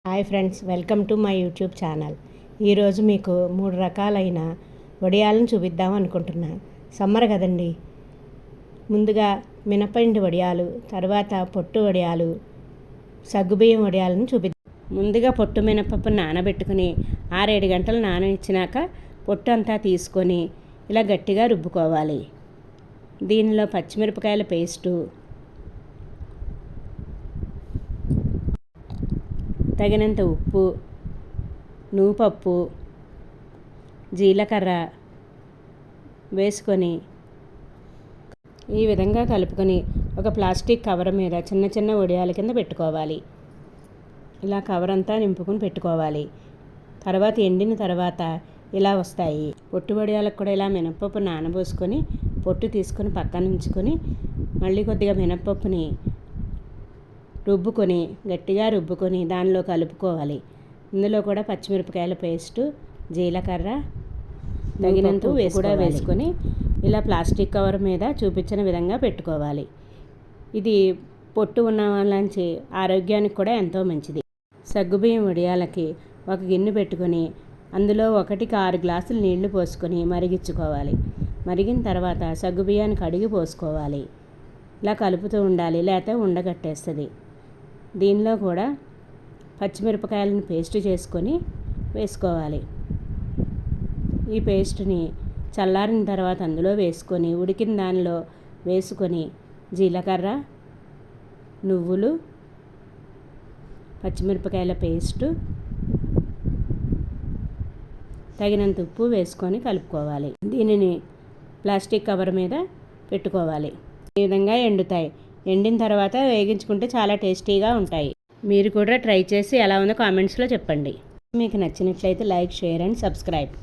Hi friends, welcome to my YouTube channel. ఈరోజు మీకు 3 రకాలైన వడియాలను చూపిద్దాం అనుకుంటున్నాను. సమ్మర్ కదండి. ముందుగా మినపండి వడియాలు, తర్వాత పొట్టు వడియాలు, సగ్గుబియ్యం వడియాలను చూపిద్దాం. ముందుగా పొట్టు మినపప్పు నానబెట్టుకుని 6-7 గంటలు నాననిచ్చినాక పొట్టు అంతా తీసుకొని ఇలా గట్టిగా రుబ్బుకోవాలి. దీనిలో పచ్చిమిరపకాయల పేస్టు, తగినంత ఉప్పు, నువ్వుపప్పు, జీలకర్ర వేసుకొని ఈ విధంగా కలుపుకొని ఒక ప్లాస్టిక్ కవర్ మీద చిన్న చిన్న వడియాల కింద పెట్టుకోవాలి. ఇలా కవర్ అంతా నింపుకొని పెట్టుకోవాలి. తర్వాత ఎండిన తర్వాత ఇలా వస్తాయి. పొట్టు వడియాలకు కూడా ఇలా మినపప్పు నానబోసుకొని పొట్టు తీసుకొని పక్కన ఉంచుకొని మళ్ళీ కొద్దిగా మినపప్పుని రుబ్బుకొని గట్టిగా రుబ్బుకొని దానిలో కలుపుకోవాలి. ఇందులో కూడా పచ్చిమిరపకాయల పేస్టు, జీలకర్ర, తగినంత కూడా వేసుకొని ఇలా ప్లాస్టిక్ కవర్ మీద చూపించిన విధంగా పెట్టుకోవాలి. ఇది పొట్టు ఉన్న వాళ్ళంచి ఆరోగ్యానికి కూడా ఎంతో మంచిది. సగ్గుబియ్యం వడియాలకి ఒక గిన్నె పెట్టుకొని అందులో 1కి 6 గ్లాసులు నీళ్లు పోసుకొని మరిగించుకోవాలి. మరిగిన తర్వాత సగ్గుబియ్యాన్ని కడిగి పోసుకోవాలి. ఇలా కలుపుతూ ఉండాలి, లేకపోతే ఉండగట్టేస్తుంది. దీనిలో కూడా పచ్చిమిరపకాయలను పేస్ట్ చేసుకొని వేసుకోవాలి. ఈ పేస్ట్ని చల్లారిన తర్వాత అందులో వేసుకొని ఉడికిన దానిలో వేసుకొని జీలకర్ర, నువ్వులు, పచ్చిమిరపకాయల పేస్టు, తగినంత ఉప్పు వేసుకొని కలుపుకోవాలి. దీనిని ప్లాస్టిక్ కవర్ మీద పెట్టుకోవాలి. ఈ విధంగా ఎండుతాయి. ఎండిన తర్వాత వేగించుకుంటే చాలా టేస్టీగా ఉంటాయి. మీరు కూడా ట్రై చేసి ఎలా ఉందో కామెంట్స్లో చెప్పండి. మీకు నచ్చినట్లయితే లైక్, షేర్ అండ్ సబ్స్క్రైబ్.